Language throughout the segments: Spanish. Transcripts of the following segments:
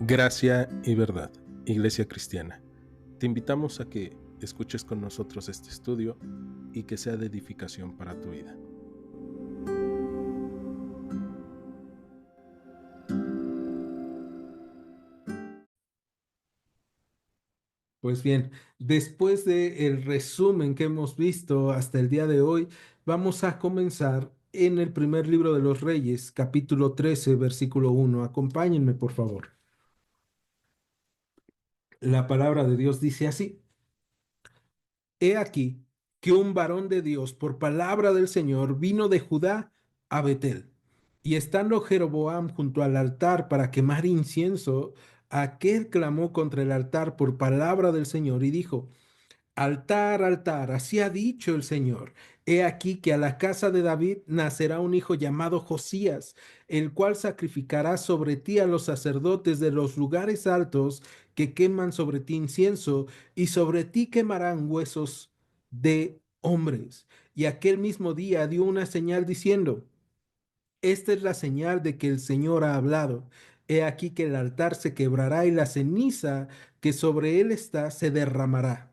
Gracia y verdad, Iglesia Cristiana. Te invitamos a que escuches con nosotros este estudio y que sea de edificación para tu vida. Pues bien, después del resumen que hemos visto hasta el día de hoy, vamos a comenzar en el primer libro de los Reyes, capítulo 13, versículo 1. Acompáñenme, por favor. La palabra de Dios dice así: He aquí que un varón de Dios, por palabra del Señor, vino de Judá a Betel. Y estando Jeroboam junto al altar para quemar incienso, aquel clamó contra el altar por palabra del Señor y dijo: Altar, altar, así ha dicho el Señor. He aquí que a la casa de David nacerá un hijo llamado Josías, el cual sacrificará sobre ti a los sacerdotes de los lugares altos que queman sobre ti incienso, y sobre ti quemarán huesos de hombres. Y aquel mismo día dio una señal diciendo: Esta es la señal de que el Señor ha hablado. He aquí que el altar se quebrará y la ceniza que sobre él está se derramará.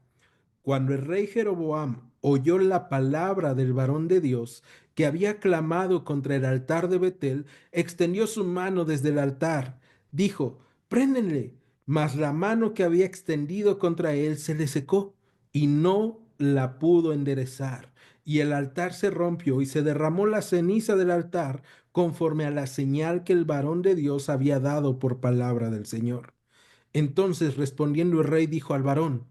Cuando el rey Jeroboam oyó la palabra del varón de Dios que había clamado contra el altar de Betel, extendió su mano desde el altar. Dijo: Préndenle. Mas la mano que había extendido contra él se le secó y no la pudo enderezar. Y el altar se rompió y se derramó la ceniza del altar conforme a la señal que el varón de Dios había dado por palabra del Señor. Entonces respondiendo el rey dijo al varón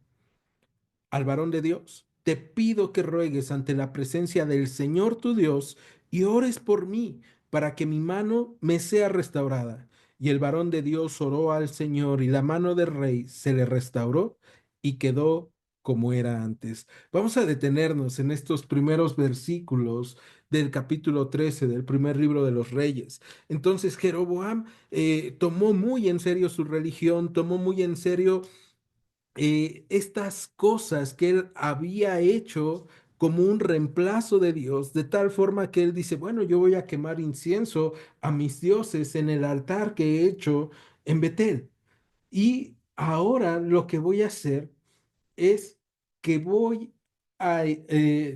de Dios: Te pido que ruegues ante la presencia del Señor tu Dios y ores por mí para que mi mano me sea restaurada. Y el varón de Dios oró al Señor y la mano del rey se le restauró y quedó como era antes. Vamos a detenernos en estos primeros versículos del capítulo 13 del primer libro de los Reyes. Entonces Jeroboam tomó muy en serio su religión, tomó muy en serio estas cosas que él había hecho como un reemplazo de Dios, de tal forma que él dice: bueno, yo voy a quemar incienso a mis dioses en el altar que he hecho en Betel. Y ahora lo que voy a hacer es que voy a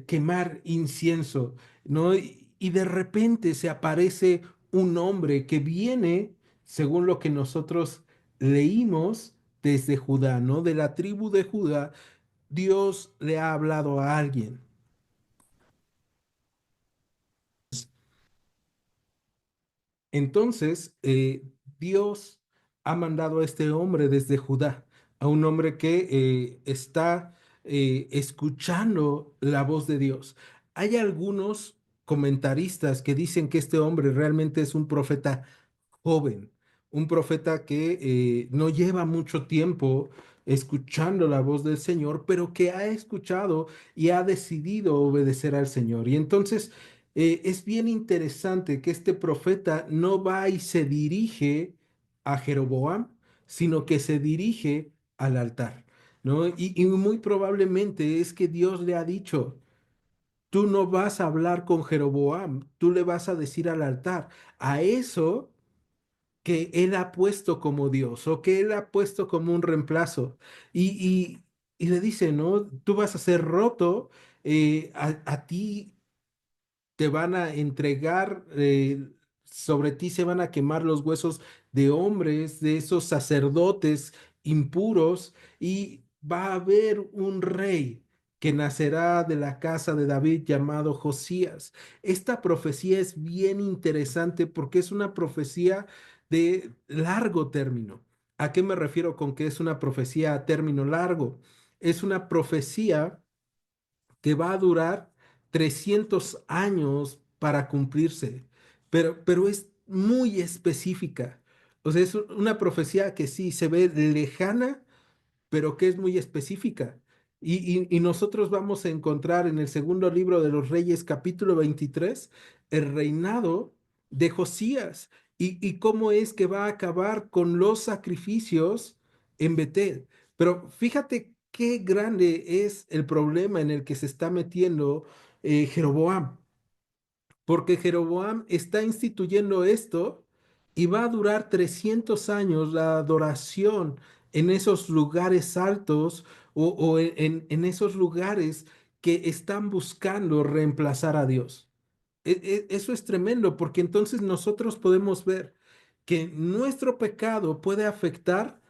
quemar incienso, ¿no? Y de repente se aparece un hombre que viene, según lo que nosotros leímos, desde Judá, ¿no? De la tribu de Judá. Dios le ha hablado a alguien. Entonces, Dios ha mandado a este hombre desde Judá, a un hombre que está escuchando la voz de Dios. Hay algunos comentaristas que dicen que este hombre realmente es un profeta joven, un profeta que no lleva mucho tiempo escuchando la voz del Señor, pero que ha escuchado y ha decidido obedecer al Señor. Y entonces es bien interesante que este profeta no va y se dirige a Jeroboam, sino que se dirige al altar, ¿no? Y muy probablemente es que Dios le ha dicho: Tú no vas a hablar con Jeroboam, tú le vas a decir al altar, a eso que él ha puesto como Dios o que él ha puesto como un reemplazo. Y, y le dice, ¿no? Tú vas a ser roto, a ti te van a entregar, sobre ti se van a quemar los huesos de hombres, de esos sacerdotes impuros, y va a haber un rey que nacerá de la casa de David llamado Josías. Esta profecía es bien interesante porque es una profecía de largo término. ¿A qué me refiero con que es una profecía a término largo? Es una profecía que va a durar 300 años para cumplirse, pero es muy específica. O sea, es una profecía que sí se ve lejana, pero que es muy específica. Y nosotros vamos a encontrar en el segundo libro de los Reyes, capítulo 23, el reinado de Josías y cómo es que va a acabar con los sacrificios en Betel. Pero fíjate qué grande es el problema en el que se está metiendo Jeroboam, porque Jeroboam está instituyendo esto y va a durar 300 años la adoración en esos lugares altos o en esos lugares que están buscando reemplazar a Dios. Eso es tremendo porque entonces nosotros podemos ver que nuestro pecado puede afectar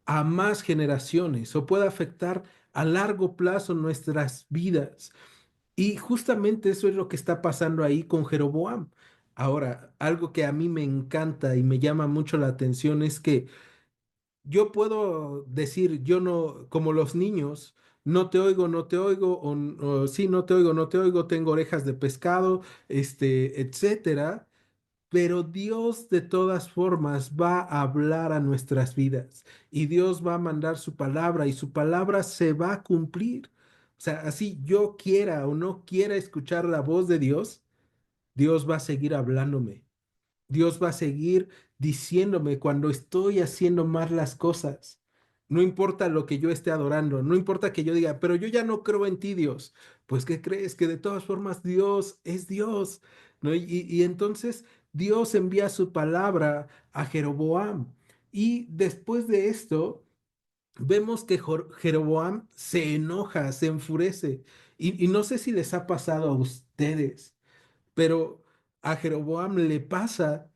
a más generaciones o puede afectar a largo plazo nuestras vidas. Y justamente eso es lo que está pasando ahí con Jeroboam. Ahora, algo que a mí me encanta y me llama mucho la atención es que yo puedo decir, yo no, como los niños, no te oigo, no te oigo, o sí, no te oigo, no te oigo, tengo orejas de pescado, etcétera. Pero Dios de todas formas va a hablar a nuestras vidas y Dios va a mandar su palabra y su palabra se va a cumplir. O sea, así yo quiera o no quiera escuchar la voz de Dios, Dios va a seguir hablándome. Dios va a seguir diciéndome cuando estoy haciendo mal las cosas. No importa lo que yo esté adorando, no importa que yo diga, pero yo ya no creo en ti, Dios. Pues, ¿qué crees? Que de todas formas Dios es Dios, ¿no? Y entonces Dios envía su palabra a Jeroboam. Y después de esto, vemos que Jeroboam se enoja, se enfurece. Y no sé si les ha pasado a ustedes, pero a Jeroboam le pasa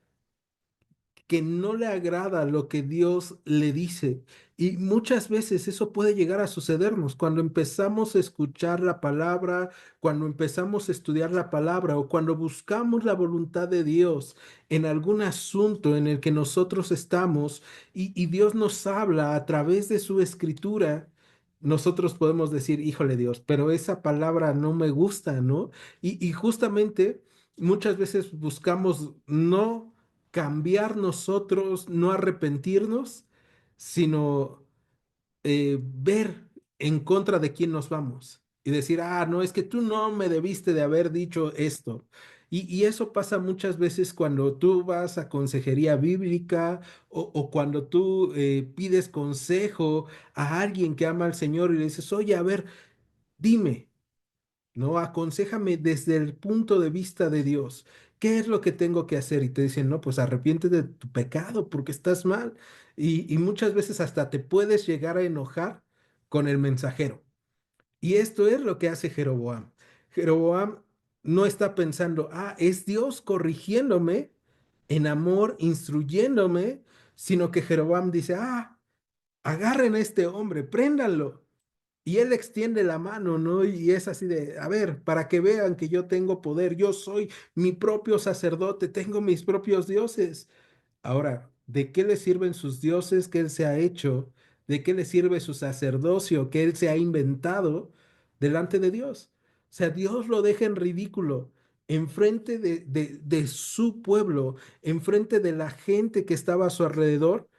que no le agrada lo que Dios le dice. Y muchas veces eso puede llegar a sucedernos cuando empezamos a escuchar la palabra, cuando empezamos a estudiar la palabra o cuando buscamos la voluntad de Dios en algún asunto en el que nosotros estamos y Dios nos habla a través de su escritura. Nosotros podemos decir, híjole Dios, pero esa palabra no me gusta, ¿no? Y justamente muchas veces buscamos no cambiar nosotros, no arrepentirnos, sino ver en contra de quién nos vamos y decir, ah, no, es que tú no me debiste de haber dicho esto. Y eso pasa muchas veces cuando tú vas a consejería bíblica o cuando tú pides consejo a alguien que ama al Señor y le dices, oye, a ver, dime. ¿No? Aconséjame desde el punto de vista de Dios. ¿Qué es lo que tengo que hacer? Y te dicen, no, pues arrepiéntete de tu pecado porque estás mal. Y muchas veces hasta te puedes llegar a enojar con el mensajero. Y esto es lo que hace Jeroboam. Jeroboam no está pensando, ah, es Dios corrigiéndome en amor, instruyéndome, sino que Jeroboam dice, ah, agarren a este hombre, préndanlo. Y él extiende la mano, ¿no? Y es así de, a ver, para que vean que yo tengo poder, yo soy mi propio sacerdote, tengo mis propios dioses. Ahora, ¿de qué le sirven sus dioses que él se ha hecho? ¿De qué le sirve su sacerdocio que él se ha inventado delante de Dios? O sea, Dios lo deja en ridículo enfrente de su pueblo, enfrente de la gente que estaba a su alrededor.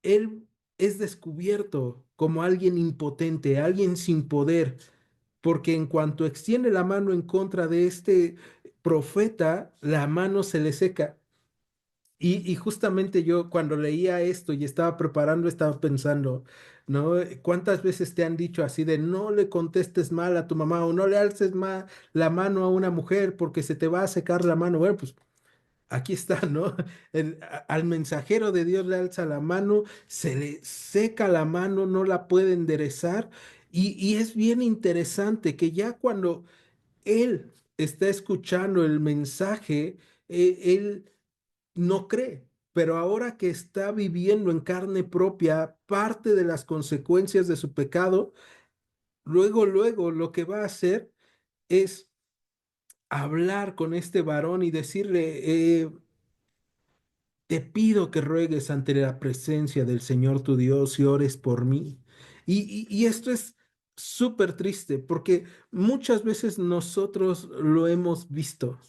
Él es descubierto como alguien impotente, alguien sin poder, porque en cuanto extiende la mano en contra de este profeta, la mano se le seca. Y justamente yo cuando leía esto y estaba preparando, estaba pensando, ¿no? ¿Cuántas veces te han dicho así de no le contestes mal a tu mamá o no le alces la mano a una mujer porque se te va a secar la mano? Bueno, pues aquí está, ¿no? Al mensajero de Dios le alza la mano, se le seca la mano, no la puede enderezar. Y es bien interesante que ya cuando él está escuchando el mensaje, él no cree. Pero ahora que está viviendo en carne propia parte de las consecuencias de su pecado, luego lo que va a hacer es hablar con este varón y decirle, te pido que ruegues ante la presencia del Señor tu Dios y ores por mí. Y esto es súper triste porque muchas veces nosotros lo hemos visto.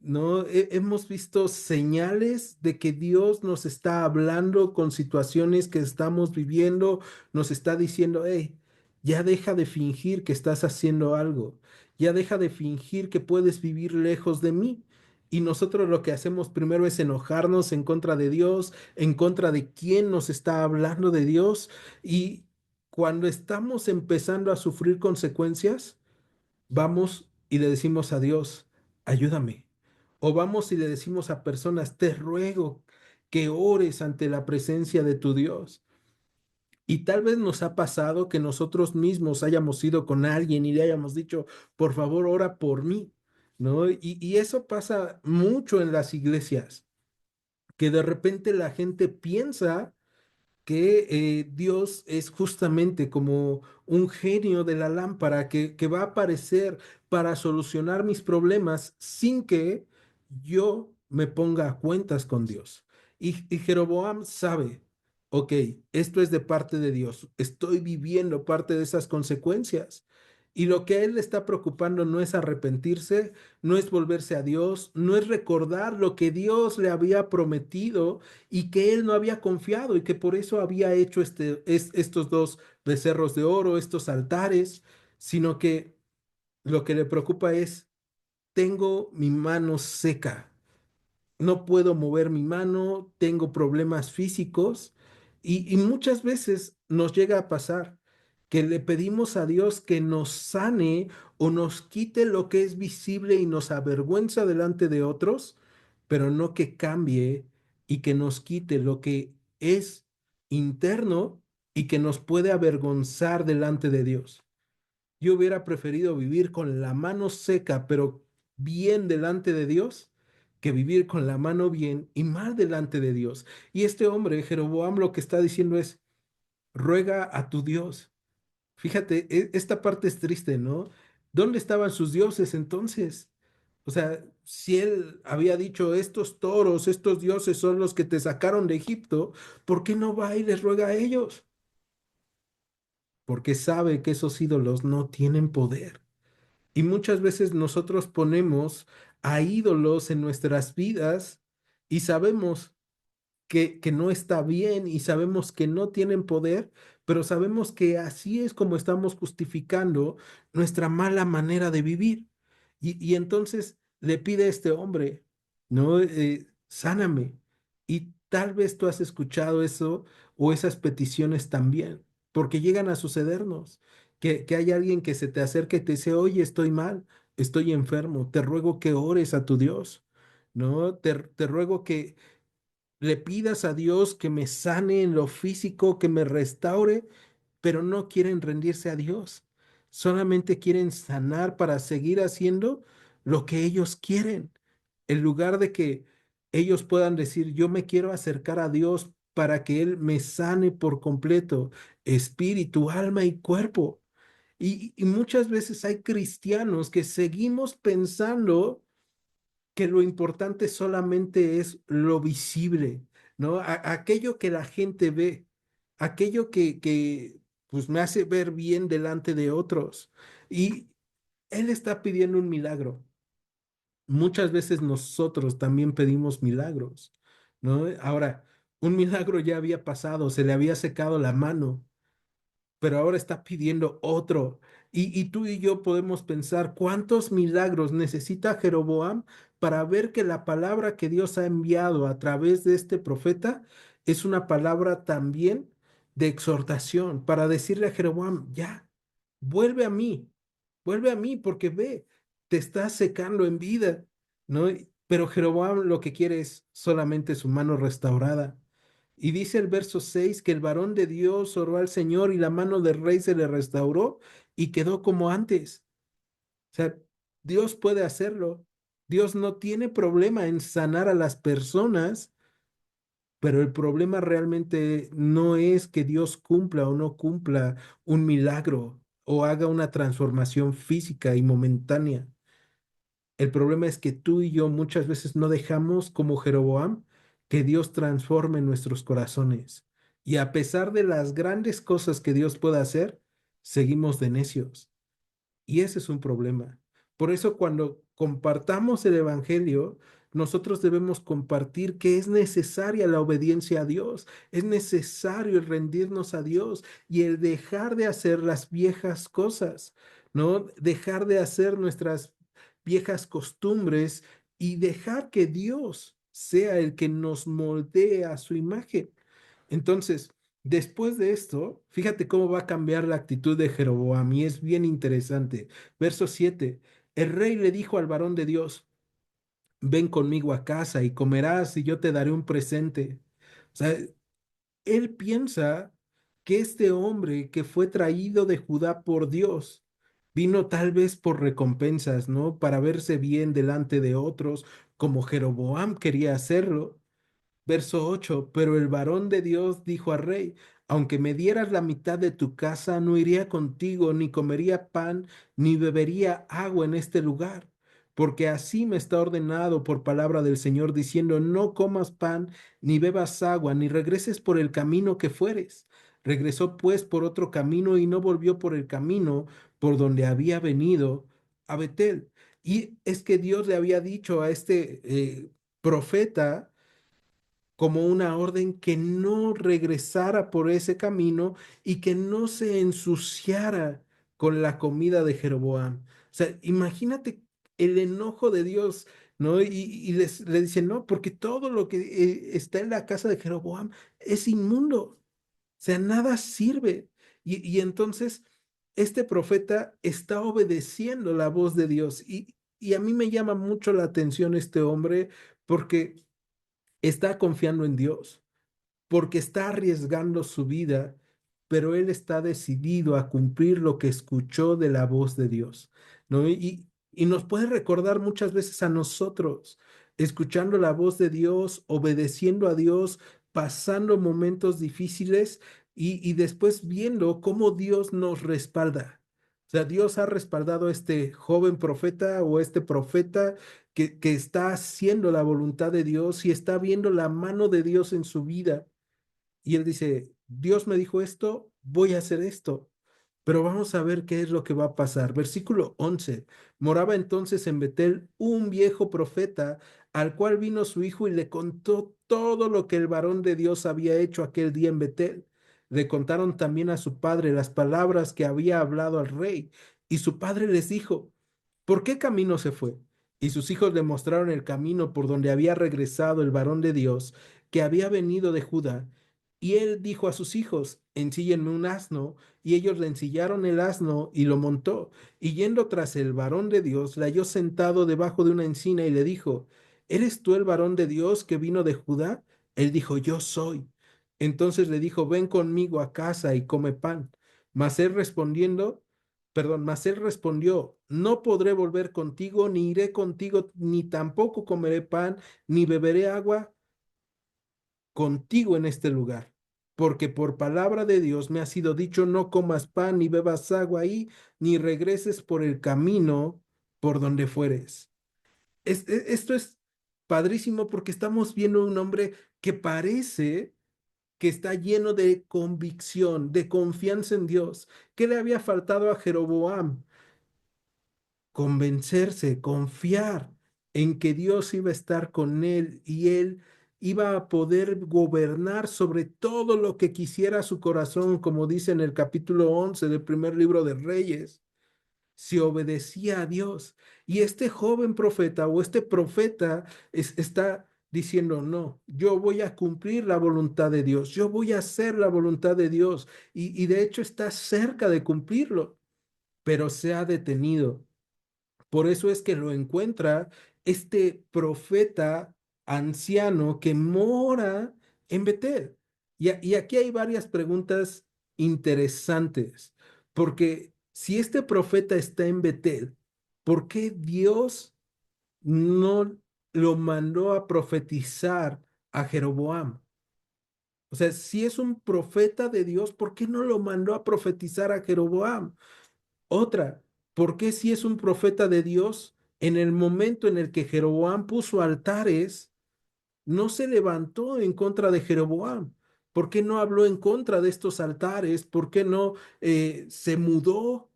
¿No? Hemos visto señales de que Dios nos está hablando con situaciones que estamos viviendo, nos está diciendo, hey, ya deja de fingir que estás haciendo algo, ya deja de fingir que puedes vivir lejos de mí. Y nosotros lo que hacemos primero es enojarnos en contra de Dios, en contra de quién nos está hablando de Dios. Y cuando estamos empezando a sufrir consecuencias, vamos y le decimos a Dios, ayúdame. O vamos y le decimos a personas, te ruego que ores ante la presencia de tu Dios. Y tal vez nos ha pasado que nosotros mismos hayamos ido con alguien y le hayamos dicho, por favor, ora por mí, ¿no? Y eso pasa mucho en las iglesias, que de repente la gente piensa que Dios es justamente como un genio de la lámpara que va a aparecer para solucionar mis problemas sin que yo me ponga a cuentas con Dios. Y Jeroboam sabe, ok, esto es de parte de Dios, estoy viviendo parte de esas consecuencias. Y lo que a él le está preocupando no es arrepentirse, no es volverse a Dios, no es recordar lo que Dios le había prometido y que él no había confiado y que por eso había hecho estos dos becerros de oro, estos altares, sino que lo que le preocupa es, tengo mi mano seca, no puedo mover mi mano, tengo problemas físicos y muchas veces nos llega a pasar que le pedimos a Dios que nos sane o nos quite lo que es visible y nos avergüenza delante de otros, pero no que cambie y que nos quite lo que es interno y que nos puede avergonzar delante de Dios. Yo hubiera preferido vivir con la mano seca, pero bien delante de Dios, que vivir con la mano bien y mal delante de Dios. Y este hombre, Jeroboam, lo que está diciendo es, ruega a tu Dios. Fíjate, esta parte es triste, ¿no? ¿Dónde estaban sus dioses entonces? O sea, si él había dicho, estos toros, estos dioses son los que te sacaron de Egipto, ¿por qué no va y les ruega a ellos? Porque sabe que esos ídolos no tienen poder. Y muchas veces nosotros ponemos a ídolos en nuestras vidas y sabemos que no está bien y sabemos que no tienen poder, pero sabemos que así es como estamos justificando nuestra mala manera de vivir. Y entonces le pide a este hombre, ¿no? Sáname. Y tal vez tú has escuchado eso o esas peticiones también, porque llegan a sucedernos, que hay alguien que se te acerca y te dice, oye, estoy mal, estoy enfermo, te ruego que ores a tu Dios, ¿no? Te ruego que le pidas a Dios que me sane en lo físico, que me restaure, pero no quieren rendirse a Dios. Solamente quieren sanar para seguir haciendo lo que ellos quieren, en lugar de que ellos puedan decir, yo me quiero acercar a Dios para que Él me sane por completo, espíritu, alma y cuerpo. Y muchas veces hay cristianos que seguimos pensando que lo importante solamente es lo visible, ¿no? Aquello que la gente ve, aquello que pues me hace ver bien delante de otros. Y él está pidiendo un milagro. Muchas veces nosotros también pedimos milagros, ¿no? Ahora, un milagro ya había pasado, se le había secado la mano, pero ahora está pidiendo otro. Y tú y yo podemos pensar cuántos milagros necesita Jeroboam para ver que la palabra que Dios ha enviado a través de este profeta es una palabra también de exhortación, para decirle a Jeroboam, ya, vuelve a mí, porque ve, te estás secando en vida, ¿no? Pero Jeroboam lo que quiere es solamente su mano restaurada. Y dice el verso 6 que el varón de Dios oró al Señor y la mano del rey se le restauró y quedó como antes. O sea, Dios puede hacerlo. Dios no tiene problema en sanar a las personas, pero el problema realmente no es que Dios cumpla o no cumpla un milagro o haga una transformación física y momentánea. El problema es que tú y yo muchas veces no dejamos, como Jeroboam, que Dios transforme nuestros corazones. Y a pesar de las grandes cosas que Dios pueda hacer, seguimos de necios. Y ese es un problema. Por eso cuando compartamos el Evangelio, nosotros debemos compartir que es necesaria la obediencia a Dios, es necesario el rendirnos a Dios y el dejar de hacer las viejas cosas, ¿no? Dejar de hacer nuestras viejas costumbres y dejar que Dios sea el que nos moldee a su imagen. Entonces, después de esto, fíjate cómo va a cambiar la actitud de Jeroboam y es bien interesante. Verso 7. El rey le dijo al varón de Dios, ven conmigo a casa y comerás y yo te daré un presente. O sea, él piensa que este hombre que fue traído de Judá por Dios vino tal vez por recompensas, ¿no? Para verse bien delante de otros, como Jeroboam quería hacerlo. Verso 8, pero el varón de Dios dijo al rey, aunque me dieras la mitad de tu casa, no iría contigo, ni comería pan, ni bebería agua en este lugar, porque así me está ordenado por palabra del Señor, diciendo, no comas pan, ni bebas agua, ni regreses por el camino que fueres. Regresó pues por otro camino y no volvió por el camino por donde había venido a Betel. Y es que Dios le había dicho a este profeta, como una orden que no regresara por ese camino y que no se ensuciara con la comida de Jeroboam. O sea, imagínate el enojo de Dios, ¿no? Y le dicen, no, porque todo lo que está en la casa de Jeroboam es inmundo, o sea, nada sirve. Y entonces este profeta está obedeciendo la voz de Dios. Y a mí me llama mucho la atención este hombre porque está confiando en Dios, porque está arriesgando su vida, pero él está decidido a cumplir lo que escuchó de la voz de Dios, ¿no? Y nos puede recordar muchas veces a nosotros, escuchando la voz de Dios, obedeciendo a Dios, pasando momentos difíciles y después viendo cómo Dios nos respalda. O sea, Dios ha respaldado a este joven profeta o este profeta que está haciendo la voluntad de Dios y está viendo la mano de Dios en su vida. Y él dice, Dios me dijo esto, voy a hacer esto. Pero vamos a ver qué es lo que va a pasar. Versículo 11. Moraba entonces en Betel un viejo profeta, al cual vino su hijo y le contó todo lo que el varón de Dios había hecho aquel día en Betel. Le contaron también a su padre las palabras que había hablado al rey. Y su padre les dijo, ¿por qué camino se fue? Y sus hijos le mostraron el camino por donde había regresado el varón de Dios, que había venido de Judá. Y él dijo a sus hijos, ensíllenme un asno, y ellos le ensillaron el asno y lo montó. Y yendo tras el varón de Dios, le halló sentado debajo de una encina y le dijo, ¿eres tú el varón de Dios que vino de Judá? Él dijo, yo soy. Entonces le dijo, ven conmigo a casa y come pan. Mas él respondió, no podré volver contigo, ni iré contigo, ni tampoco comeré pan, ni beberé agua contigo en este lugar, porque por palabra de Dios me ha sido dicho, no comas pan ni bebas agua ahí, ni regreses por el camino por donde fueres. Esto es padrísimo porque estamos viendo un hombre que parece que está lleno de convicción, de confianza en Dios. ¿Qué le había faltado a Jeroboam? Convencerse, confiar en que Dios iba a estar con él y él iba a poder gobernar sobre todo lo que quisiera su corazón, como dice en el capítulo 11 del primer libro de Reyes, si obedecía a Dios. Y este joven profeta o este profeta está diciendo, no, yo voy a cumplir la voluntad de Dios, yo voy a hacer la voluntad de Dios. Y de hecho está cerca de cumplirlo, pero se ha detenido. Por eso es que lo encuentra este profeta anciano que mora en Betel. Y aquí hay varias preguntas interesantes, porque si este profeta está en Betel, ¿por qué Dios no lo mandó a profetizar a Jeroboam? O sea, si es un profeta de Dios, ¿por qué no lo mandó a profetizar a Jeroboam? Otra, ¿por qué si es un profeta de Dios, en el momento en el que Jeroboam puso altares, no se levantó en contra de Jeroboam? ¿Por qué no habló en contra de estos altares? ¿Por qué no se mudó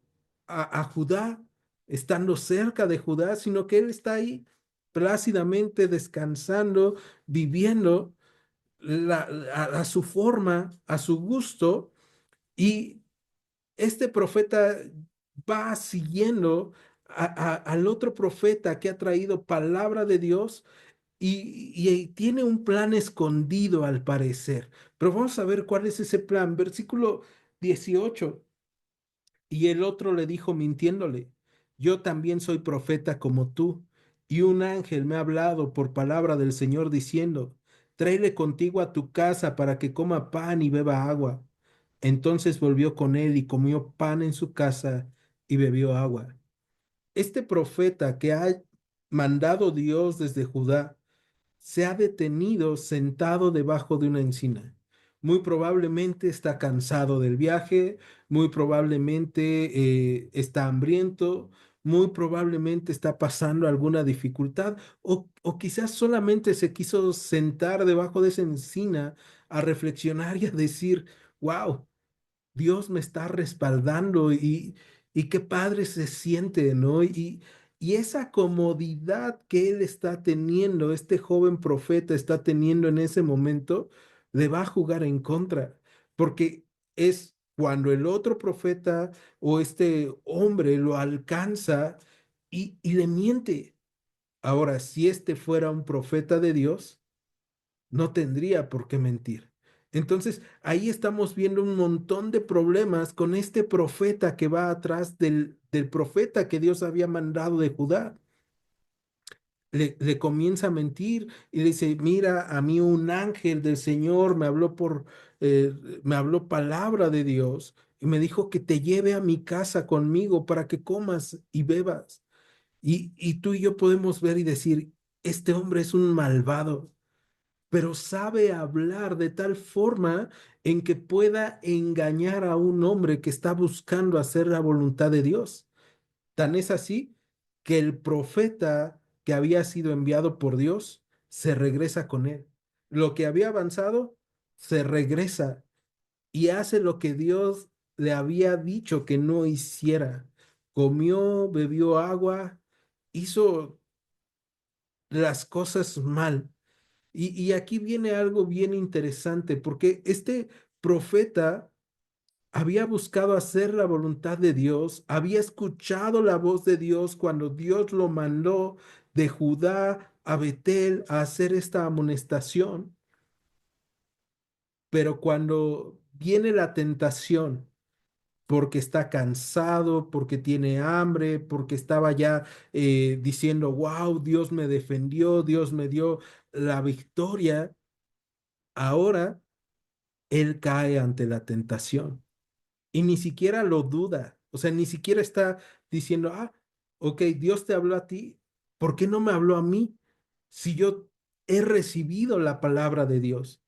a Judá, estando cerca de Judá, sino que él está ahí plácidamente descansando, viviendo a su forma, a su gusto, y este profeta va siguiendo al otro profeta que ha traído palabra de Dios y tiene un plan escondido al parecer. Pero vamos a ver cuál es ese plan. Versículo 18. Y el otro le dijo mintiéndole, yo también soy profeta como tú. y un ángel me ha hablado por palabra del Señor diciendo, tráele contigo a tu casa para que coma pan y beba agua. Entonces volvió con él y comió pan en su casa y bebió agua. Este profeta que ha mandado Dios desde Judá se ha detenido sentado debajo de una encina. Muy probablemente está cansado del viaje, muy probablemente está hambriento, muy probablemente está pasando alguna dificultad o quizás solamente se quiso sentar debajo de esa encina a reflexionar y a decir, wow. Dios me está respaldando y qué padre se siente, ¿no? Y esa comodidad que él está teniendo, este joven profeta está teniendo en ese momento, le va a jugar en contra, porque es cuando el otro profeta o este hombre lo alcanza y le miente. Ahora, si este fuera un profeta de Dios, no tendría por qué mentir. Entonces, ahí estamos viendo un montón de problemas con este profeta que va atrás del profeta que Dios había mandado de Judá. Le comienza a mentir y le dice, mira, a mí un ángel del Señor eh, me habló palabra de Dios y me dijo que te lleve a mi casa conmigo para que comas y bebas. Y tú y yo podemos ver y decir, este hombre es un malvado, pero sabe hablar de tal forma en que pueda engañar a un hombre que está buscando hacer la voluntad de Dios. Tan es así que el profeta que había sido enviado por Dios se regresa con él. Lo que había avanzado se regresa y hace lo que Dios le había dicho que no hiciera. Comió, bebió agua, hizo las cosas mal. Y aquí viene algo bien interesante, porque este profeta había buscado hacer la voluntad de Dios, había escuchado la voz de Dios cuando Dios lo mandó de Judá a Betel a hacer esta amonestación, pero cuando viene la tentación, porque está cansado, porque tiene hambre, porque estaba ya diciendo, wow, Dios me defendió, Dios me dio la victoria, ahora él cae ante la tentación y ni siquiera lo duda, o sea, ni siquiera está diciendo, ok, Dios te habló a ti, ¿por qué no me habló a mí si yo he recibido la palabra de Dios?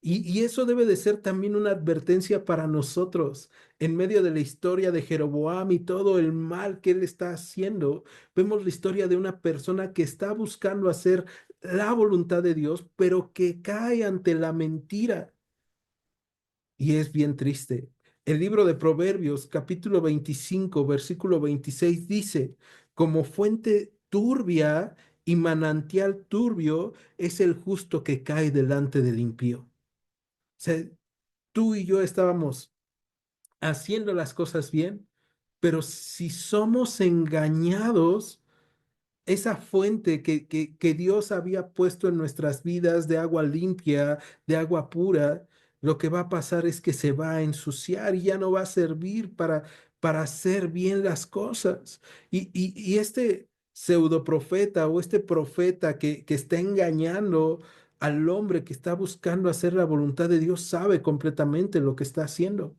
Y eso debe de ser también una advertencia para nosotros. En medio de la historia de Jeroboam y todo el mal que él está haciendo, vemos la historia de una persona que está buscando hacer la voluntad de Dios, pero que cae ante la mentira. Y es bien triste. El libro de Proverbios, capítulo 25, versículo 26 dice, como fuente turbia y manantial turbio es el justo que cae delante del impío. O sea, tú y yo estábamos haciendo las cosas bien, pero si somos engañados, esa fuente que Dios había puesto en nuestras vidas de agua limpia, de agua pura, lo que va a pasar es que se va a ensuciar y ya no va a servir para hacer bien las cosas. Y este pseudo profeta o este profeta que está engañando al hombre que está buscando hacer la voluntad de Dios sabe completamente lo que está haciendo.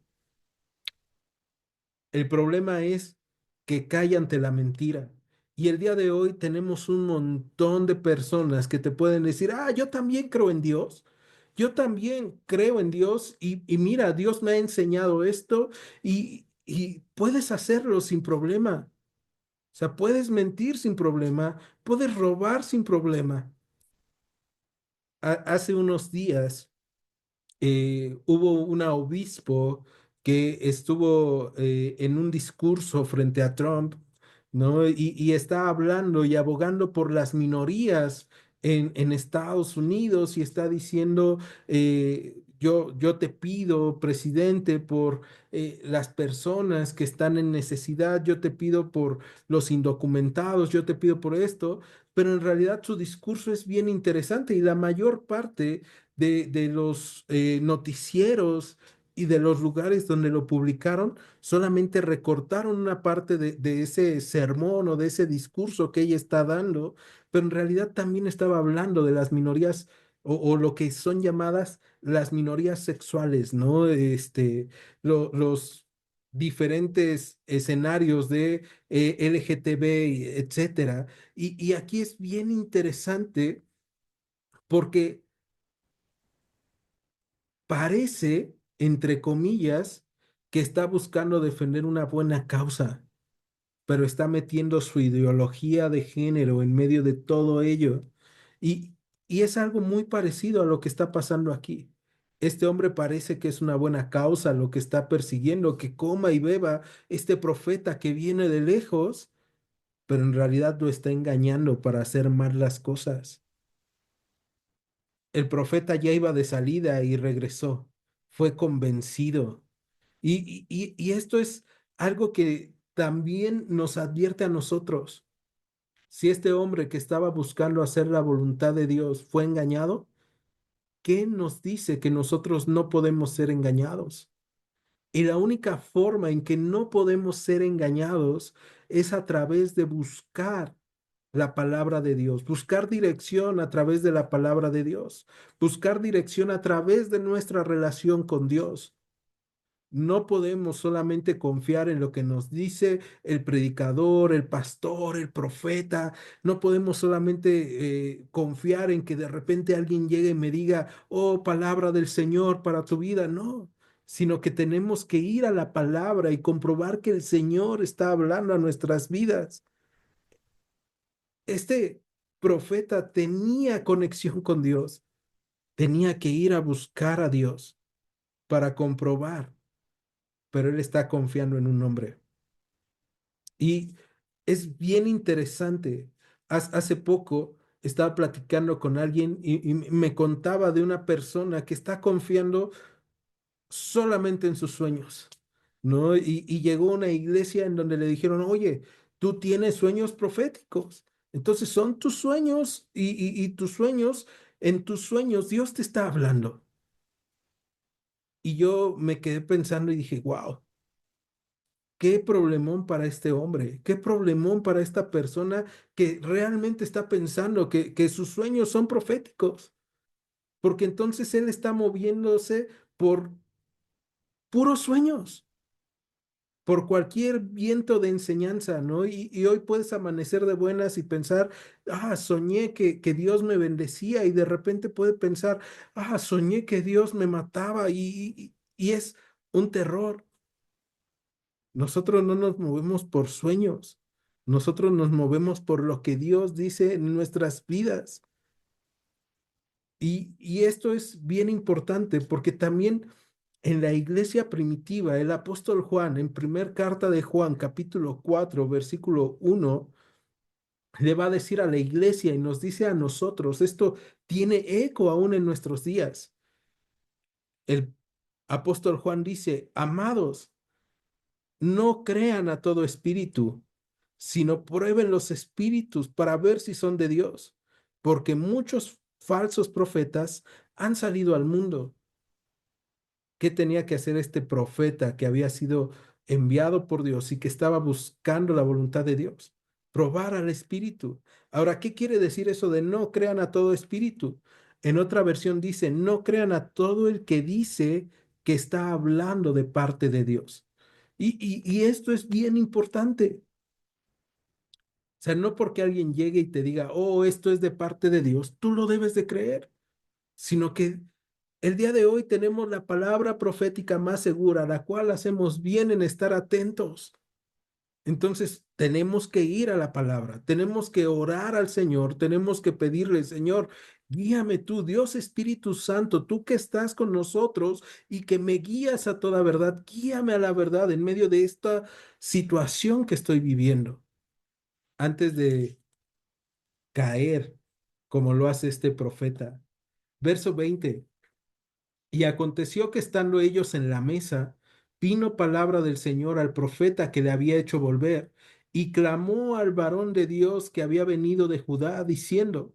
El problema es que cae ante la mentira. Y el día de hoy tenemos un montón de personas que te pueden decir, yo también creo en Dios. Yo también creo en Dios y mira, Dios me ha enseñado esto y puedes hacerlo sin problema. O sea, puedes mentir sin problema, puedes robar sin problema. Hace unos días hubo un obispo que estuvo en un discurso frente a Trump, ¿no? Y está hablando y abogando por las minorías en Estados Unidos y está diciendo, yo te pido, presidente, por las personas que están en necesidad, yo te pido por los indocumentados, yo te pido por esto, pero en realidad su discurso es bien interesante y la mayor parte de los noticieros y de los lugares donde lo publicaron, solamente recortaron una parte de ese sermón o de ese discurso que ella está dando, pero en realidad también estaba hablando de las minorías o lo que son llamadas las minorías sexuales, ¿no? Los diferentes escenarios de LGTB, etcétera. Y aquí es bien interesante porque parece, entre comillas, que está buscando defender una buena causa, pero está metiendo su ideología de género en medio de todo ello. Y, y es algo muy parecido a lo que está pasando aquí. Este hombre parece que es una buena causa lo que está persiguiendo, que coma y beba este profeta que viene de lejos, pero en realidad lo está engañando para hacer mal las cosas. El profeta ya iba de salida y regresó. Fue convencido. Y esto es algo que también nos advierte a nosotros. Si este hombre que estaba buscando hacer la voluntad de Dios fue engañado, ¿qué nos dice que nosotros no podemos ser engañados? Y la única forma en que no podemos ser engañados es a través de buscar la palabra de Dios, buscar dirección a través de la palabra de Dios, buscar dirección a través de nuestra relación con Dios. No podemos solamente confiar en lo que nos dice el predicador, el pastor, el profeta. No podemos solamente confiar en que de repente alguien llegue y me diga, oh, palabra del Señor para tu vida. No, sino que tenemos que ir a la palabra y comprobar que el Señor está hablando a nuestras vidas. Este profeta tenía conexión con Dios, tenía que ir a buscar a Dios para comprobar, pero él está confiando en un hombre. Y es bien interesante. Hace poco estaba platicando con alguien y me contaba de una persona que está confiando solamente en sus sueños, ¿no? Y llegó a una iglesia en donde le dijeron, oye, tú tienes sueños proféticos. Entonces son tus sueños y tus sueños, en tus sueños Dios te está hablando. Y yo me quedé pensando y dije, wow. Qué problemón para este hombre, qué problemón para esta persona que realmente está pensando que sus sueños son proféticos, porque entonces él está moviéndose por puros sueños, por cualquier viento de enseñanza, ¿no? Y hoy puedes amanecer de buenas y pensar, soñé que Dios me bendecía y de repente puede pensar, soñé que Dios me mataba y es un terror. Nosotros no nos movemos por sueños, nosotros nos movemos por lo que Dios dice en nuestras vidas. Y esto es bien importante porque también en la iglesia primitiva, el apóstol Juan, en primer carta de Juan, capítulo 4 versículo 1 le va a decir a la iglesia y nos dice a nosotros, esto tiene eco aún en nuestros días. El apóstol Juan dice, amados, no crean a todo espíritu, sino prueben los espíritus para ver si son de Dios, porque muchos falsos profetas han salido al mundo. ¿Qué tenía que hacer este profeta que había sido enviado por Dios y que estaba buscando la voluntad de Dios? Probar al espíritu. Ahora, ¿qué quiere decir eso de no crean a todo espíritu? En otra versión dice, no crean a todo el que dice que está hablando de parte de Dios. Y esto es bien importante. O sea, no porque alguien llegue y te diga, oh, esto es de parte de Dios, tú lo debes de creer, sino que el día de hoy tenemos la palabra profética más segura, la cual hacemos bien en estar atentos. Entonces, tenemos que ir a la palabra, tenemos que orar al Señor, tenemos que pedirle, Señor, guíame tú, Dios Espíritu Santo, tú que estás con nosotros y que me guías a toda verdad, guíame a la verdad en medio de esta situación que estoy viviendo. Antes de caer como lo hace este profeta. Verso 20. Y aconteció que estando ellos en la mesa, vino palabra del Señor al profeta que le había hecho volver, y clamó al varón de Dios que había venido de Judá, diciendo,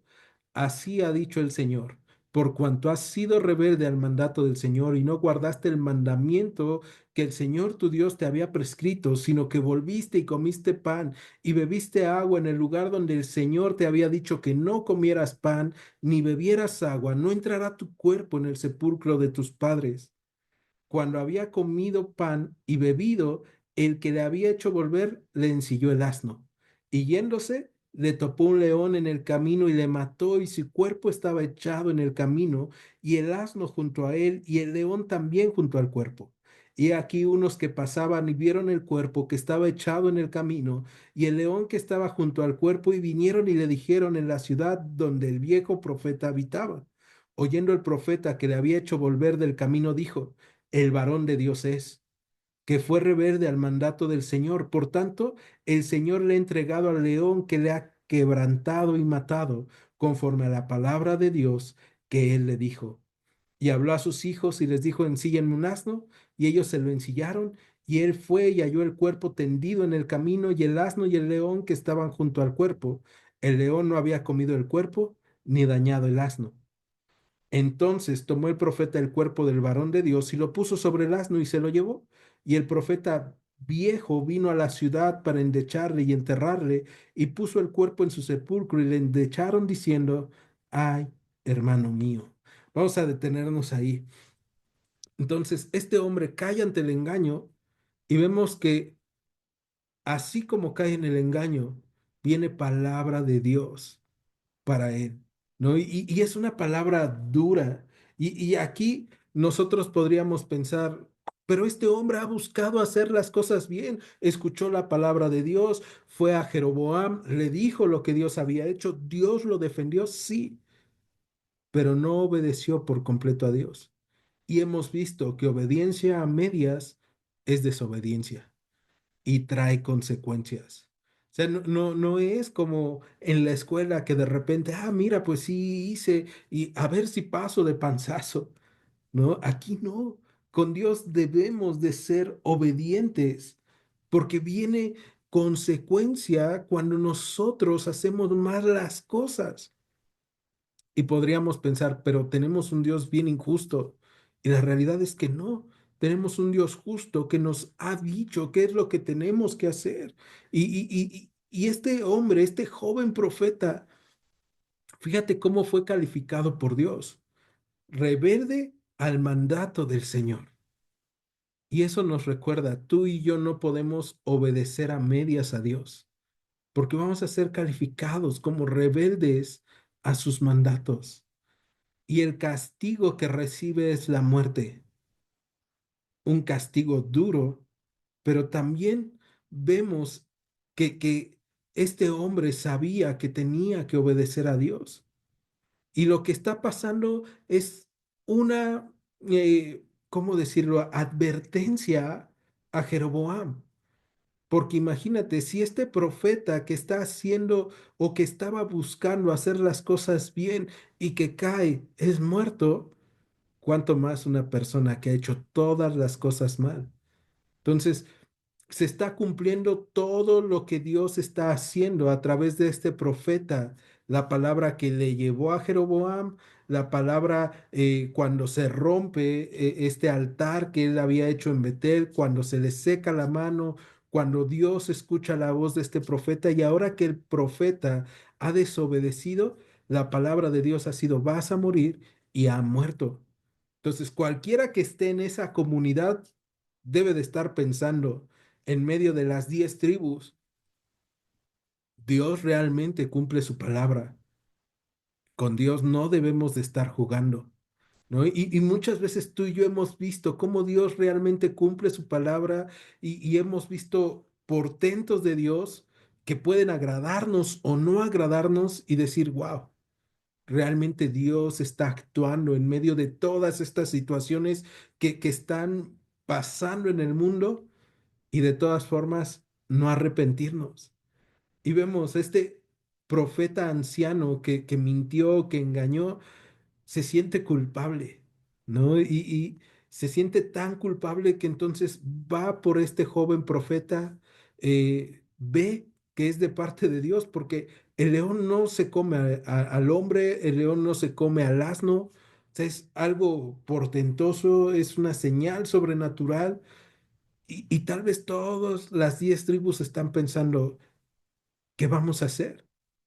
así ha dicho el Señor, por cuanto has sido rebelde al mandato del Señor y no guardaste el mandamiento que el Señor tu Dios te había prescrito, sino que volviste y comiste pan y bebiste agua en el lugar donde el Señor te había dicho que no comieras pan ni bebieras agua, no entrará tu cuerpo en el sepulcro de tus padres. Cuando había comido pan y bebido, el que le había hecho volver le ensilló el asno. Y yéndose, le topó un león en el camino y le mató, y su cuerpo estaba echado en el camino, y el asno junto a él, y el león también junto al cuerpo. Y aquí unos que pasaban y vieron el cuerpo que estaba echado en el camino, y el león que estaba junto al cuerpo, y vinieron y le dijeron en la ciudad donde el viejo profeta habitaba. Oyendo el profeta que le había hecho volver del camino, dijo: el varón de Dios es, que fue rebelde al mandato del Señor. Por tanto, el Señor le ha entregado al león que le ha quebrantado y matado, conforme a la palabra de Dios que él le dijo. Y habló a sus hijos y les dijo: ensíllenme un asno, y ellos se lo ensillaron, y él fue y halló el cuerpo tendido en el camino, y el asno y el león que estaban junto al cuerpo. El león no había comido el cuerpo, ni dañado el asno. Entonces tomó el profeta el cuerpo del varón de Dios y lo puso sobre el asno y se lo llevó. Y el profeta viejo vino a la ciudad para endecharle y enterrarle, y puso el cuerpo en su sepulcro y le endecharon diciendo: ay, hermano mío. Vamos a detenernos ahí. Entonces, este hombre cae ante el engaño, y vemos que así como cae en el engaño, viene palabra de Dios para él, ¿no? Y es una palabra dura. Y aquí nosotros podríamos pensar: pero este hombre ha buscado hacer las cosas bien, escuchó la palabra de Dios, fue a Jeroboam, le dijo lo que Dios había hecho, Dios lo defendió, sí, pero no obedeció por completo a Dios. Y hemos visto que obediencia a medias es desobediencia y trae consecuencias. O sea, no es como en la escuela que de repente, mira, pues sí hice y a ver si paso de panzazo. No, aquí no. Con Dios debemos de ser obedientes, porque viene consecuencia cuando nosotros hacemos mal las cosas. Y podríamos pensar: pero tenemos un Dios bien injusto. Y la realidad es que no. Tenemos un Dios justo que nos ha dicho qué es lo que tenemos que hacer. Y este hombre, este joven profeta, fíjate cómo fue calificado por Dios: rebelde al mandato del Señor. Y eso nos recuerda: tú y yo no podemos obedecer a medias a Dios, porque vamos a ser calificados como rebeldes a sus mandatos. Y el castigo que recibe es la muerte, un castigo duro, pero también vemos que este hombre sabía que tenía que obedecer a Dios. Y lo que está pasando es una, ¿cómo decirlo?, advertencia a Jeroboam. Porque imagínate, si este profeta que está haciendo o que estaba buscando hacer las cosas bien y que cae, es muerto, cuánto más una persona que ha hecho todas las cosas mal. Entonces, se está cumpliendo todo lo que Dios está haciendo a través de este profeta, la palabra que le llevó a Jeroboam, la palabra cuando se rompe este altar que él había hecho en Betel, cuando se le seca la mano, cuando Dios escucha la voz de este profeta, y ahora que el profeta ha desobedecido, la palabra de Dios ha sido: vas a morir, y ha muerto. Entonces, cualquiera que esté en esa comunidad debe de estar pensando, en medio de las 10 tribus, Dios realmente cumple su palabra. Con Dios no debemos de estar jugando, ¿no? Y muchas veces tú y yo hemos visto cómo Dios realmente cumple su palabra, y hemos visto portentos de Dios que pueden agradarnos o no agradarnos, y decir: wow, realmente Dios está actuando en medio de todas estas situaciones que están pasando en el mundo, y de todas formas no arrepentirnos. Y vemos este profeta anciano que mintió, que engañó, se siente culpable, ¿no? Y se siente tan culpable que entonces va por este joven profeta, ve que es de parte de Dios, porque el león no se come al hombre, el león no se come al asno, O sea, es algo portentoso, es una señal sobrenatural y tal vez todas las 10 tribus están pensando, ¿qué vamos a hacer?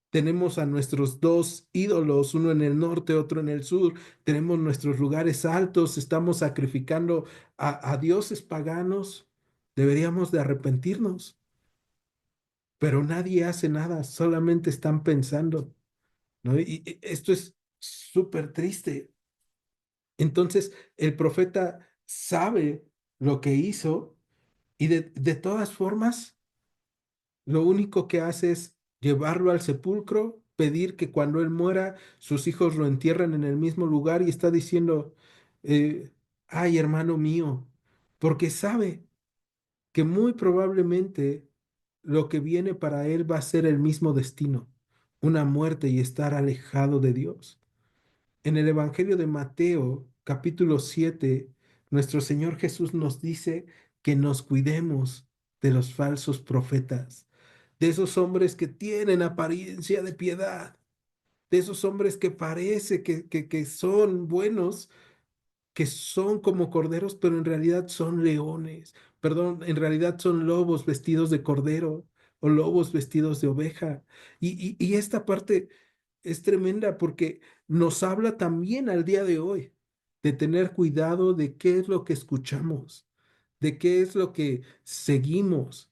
Tenemos a nuestros dos ídolos, uno en el norte, otro en el sur. Tenemos nuestros lugares altos, estamos sacrificando a dioses paganos. Deberíamos de arrepentirnos, pero nadie hace nada, solamente están pensando, ¿no? Y esto es súper triste. Entonces, el profeta sabe lo que hizo y de todas formas, lo único que hace es llevarlo al sepulcro, pedir que cuando él muera, sus hijos lo entierren en el mismo lugar y está diciendo, eh, ay, hermano mío, porque sabe que muy probablemente lo que viene para él va a ser el mismo destino, una muerte y estar alejado de Dios. En el Evangelio de Mateo, capítulo 7, nuestro Señor Jesús nos dice que nos cuidemos de los falsos profetas, de esos hombres que tienen apariencia de piedad, de esos hombres que parece que son buenos, que son como corderos, pero en realidad son leones. Perdón, en realidad son lobos vestidos de cordero o lobos vestidos de oveja. Y esta parte es tremenda porque nos habla también al día de hoy de tener cuidado de qué es lo que escuchamos, de qué es lo que seguimos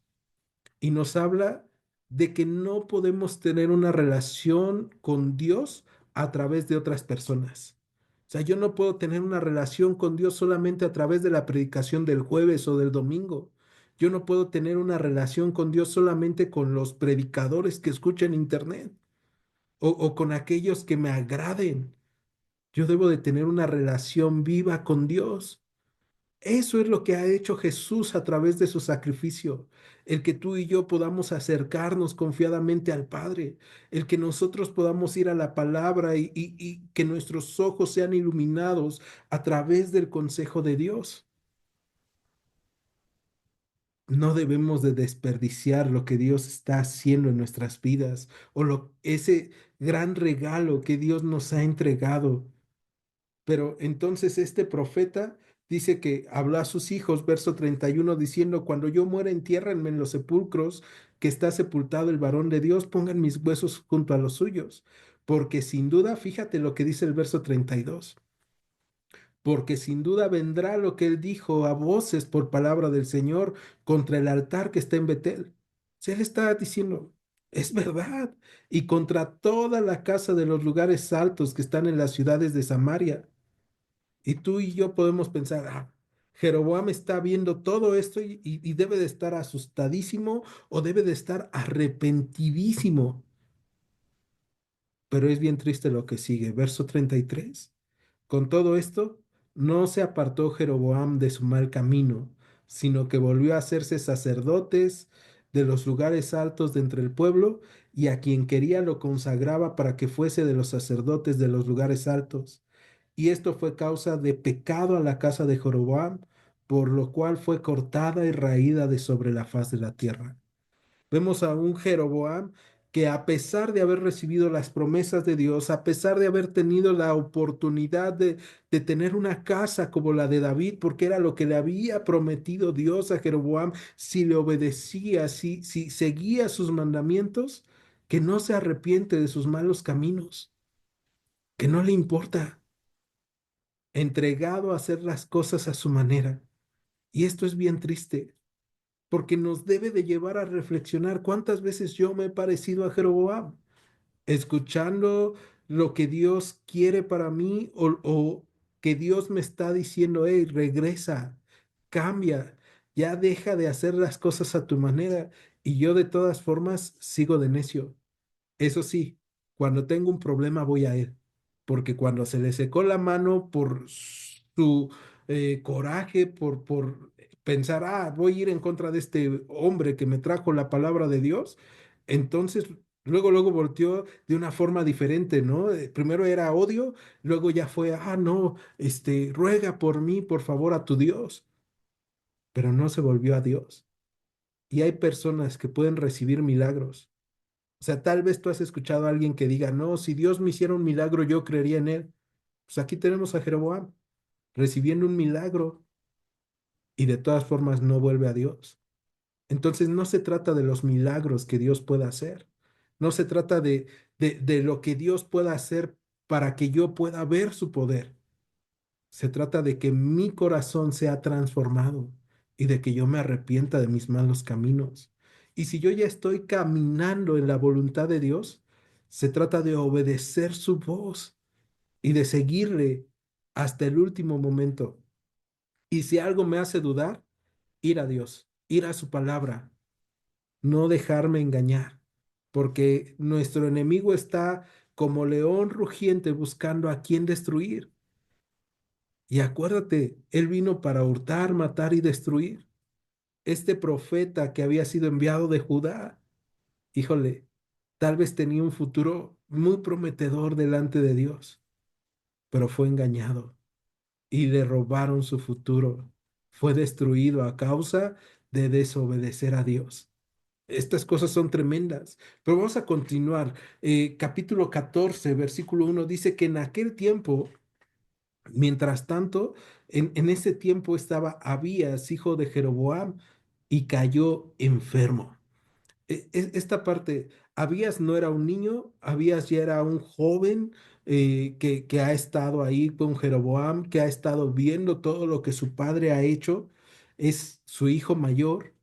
y nos habla de que no podemos tener una relación con Dios a través de otras personas. O sea, yo no puedo tener una relación con Dios solamente a través de la predicación del jueves o del domingo. Yo no puedo tener una relación con Dios solamente con los predicadores que escucho en internet o con aquellos que me agraden. Yo debo de tener una relación viva con Dios. Eso es lo que ha hecho Jesús a través de su sacrificio, el que tú y yo podamos acercarnos confiadamente al Padre, el que nosotros podamos ir a la palabra y que nuestros ojos sean iluminados a través del consejo de Dios. No debemos de desperdiciar lo que Dios está haciendo en nuestras vidas o ese gran regalo que Dios nos ha entregado. Pero entonces este profeta dice que habló a sus hijos, verso 31 diciendo, cuando yo muera, entiérrenme en los sepulcros que está sepultado el varón de Dios, pongan mis huesos junto a los suyos. Porque sin duda, fíjate lo que dice el verso 32, porque sin duda vendrá lo que él dijo a voces por palabra del Señor contra el altar que está en Betel. O sea, él está diciendo, es verdad, y contra toda la casa de los lugares altos que están en las ciudades de Samaria. Y tú y yo podemos pensar, Jeroboam está viendo todo esto y debe de estar asustadísimo o debe de estar arrepentidísimo. Pero es bien triste lo que sigue. Verso 33. Con todo esto, no se apartó Jeroboam de su mal camino, sino que volvió a hacerse sacerdotes de los lugares altos de entre el pueblo, y a quien quería lo consagraba para que fuese de los sacerdotes de los lugares altos. Y esto fue causa de pecado a la casa de Jeroboam, por lo cual fue cortada y raída de sobre la faz de la tierra. Vemos a un Jeroboam que a pesar de haber recibido las promesas de Dios, a pesar de haber tenido la oportunidad de tener una casa como la de David, porque era lo que le había prometido Dios a Jeroboam, si le obedecía, si seguía sus mandamientos, que no se arrepiente de sus malos caminos, que no le importa, entregado a hacer las cosas a su manera. Y esto es bien triste, porque nos debe de llevar a reflexionar cuántas veces yo me he parecido a Jeroboam, escuchando lo que Dios quiere para mí o que Dios me está diciendo, hey, regresa, cambia, ya deja de hacer las cosas a tu manera. Y yo de todas formas sigo de necio. Eso sí, cuando tengo un problema voy a él, porque cuando se le secó la mano por su coraje, por pensar, voy a ir en contra de este hombre que me trajo la palabra de Dios, entonces luego volteó de una forma diferente, ¿no? Primero era odio, luego ya fue, no, ruega por mí, por favor, a tu Dios, pero no se volvió a Dios. Y hay personas que pueden recibir milagros. O sea, tal vez tú has escuchado a alguien que diga, no, si Dios me hiciera un milagro, yo creería en él. Pues aquí tenemos a Jeroboam recibiendo un milagro y de todas formas no vuelve a Dios. Entonces no se trata de los milagros que Dios pueda hacer, no se trata de lo que Dios pueda hacer para que yo pueda ver su poder. Se trata de que mi corazón sea transformado y de que yo me arrepienta de mis malos caminos. Y si yo ya estoy caminando en la voluntad de Dios, se trata de obedecer su voz y de seguirle hasta el último momento. Y si algo me hace dudar, ir a Dios, ir a su palabra, no dejarme engañar, porque nuestro enemigo está como león rugiente buscando a quien destruir. Y acuérdate, él vino para hurtar, matar y destruir. Este profeta que había sido enviado de Judá, híjole, tal vez tenía un futuro muy prometedor delante de Dios, pero fue engañado y le robaron su futuro. Fue destruido a causa de desobedecer a Dios. Estas cosas son tremendas, pero vamos a continuar. Capítulo 14, versículo 1 dice que en aquel tiempo, mientras tanto, en ese tiempo estaba Abías, hijo de Jeroboam, y cayó enfermo. Esta parte, Abías no era un niño, Abías ya era un joven que ha estado ahí con Jeroboam, que ha estado viendo todo lo que su padre ha hecho, es su hijo mayor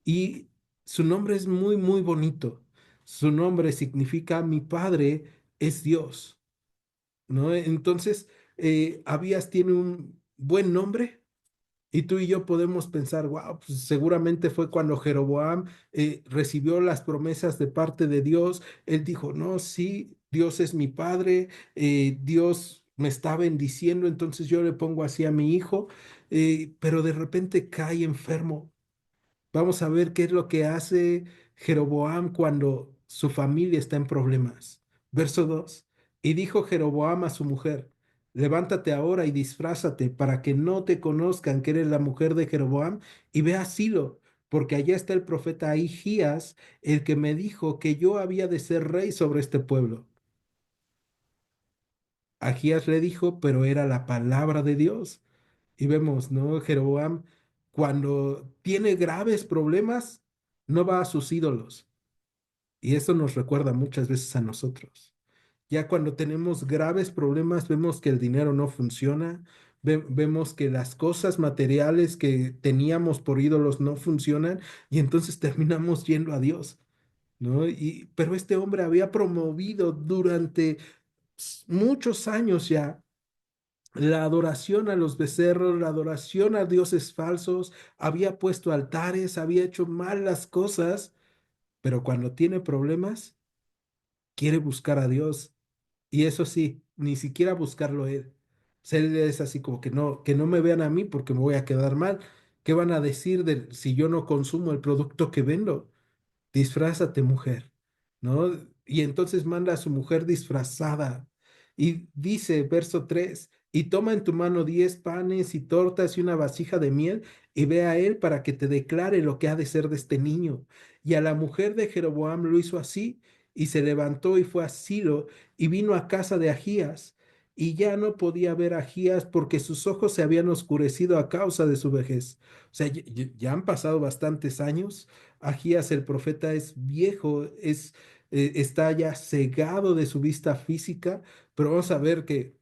y su nombre es muy, muy bonito. Su nombre significa mi padre es Dios, ¿no? Entonces, Abías tiene un buen nombre y tú y yo podemos pensar, wow, pues seguramente fue cuando Jeroboam recibió las promesas de parte de Dios. Él dijo, no, sí, Dios es mi padre, Dios me está bendiciendo, entonces yo le pongo así a mi hijo, pero de repente cae enfermo. Vamos a ver qué es lo que hace Jeroboam cuando su familia está en problemas. Verso 2. Y dijo Jeroboam a su mujer, levántate ahora y disfrázate para que no te conozcan que eres la mujer de Jeroboam y ve a Silo, porque allá está el profeta Ahías, el que me dijo que yo había de ser rey sobre este pueblo. Ahías le dijo, pero era la palabra de Dios. Y vemos, ¿no? Jeroboam, cuando tiene graves problemas, no va a sus ídolos. Y eso nos recuerda muchas veces a nosotros. Ya cuando tenemos graves problemas, vemos que el dinero no funciona, vemos que las cosas materiales que teníamos por ídolos no funcionan y entonces terminamos yendo a Dios, ¿no? Pero este hombre había promovido durante muchos años ya la adoración a los becerros, la adoración a dioses falsos, había puesto altares, había hecho mal las cosas, pero cuando tiene problemas, quiere buscar a Dios. Y eso sí, ni siquiera buscarlo él. O sea, él es así como que no me vean a mí porque me voy a quedar mal. ¿Qué van a decir de si yo no consumo el producto que vendo? Disfrázate, mujer, ¿no? Y entonces manda a su mujer disfrazada. Y dice, verso 3 y toma en tu mano 10 panes y tortas y una vasija de miel, y ve a él para que te declare lo que ha de ser de este niño. Y a la mujer de Jeroboam lo hizo así, y se levantó y fue a Silo, y vino a casa de Ahías. Y ya no podía ver a Ahías porque sus ojos se habían oscurecido a causa de su vejez. O sea, ya han pasado bastantes años. Agías el profeta es viejo, está ya cegado de su vista física, pero vamos a ver que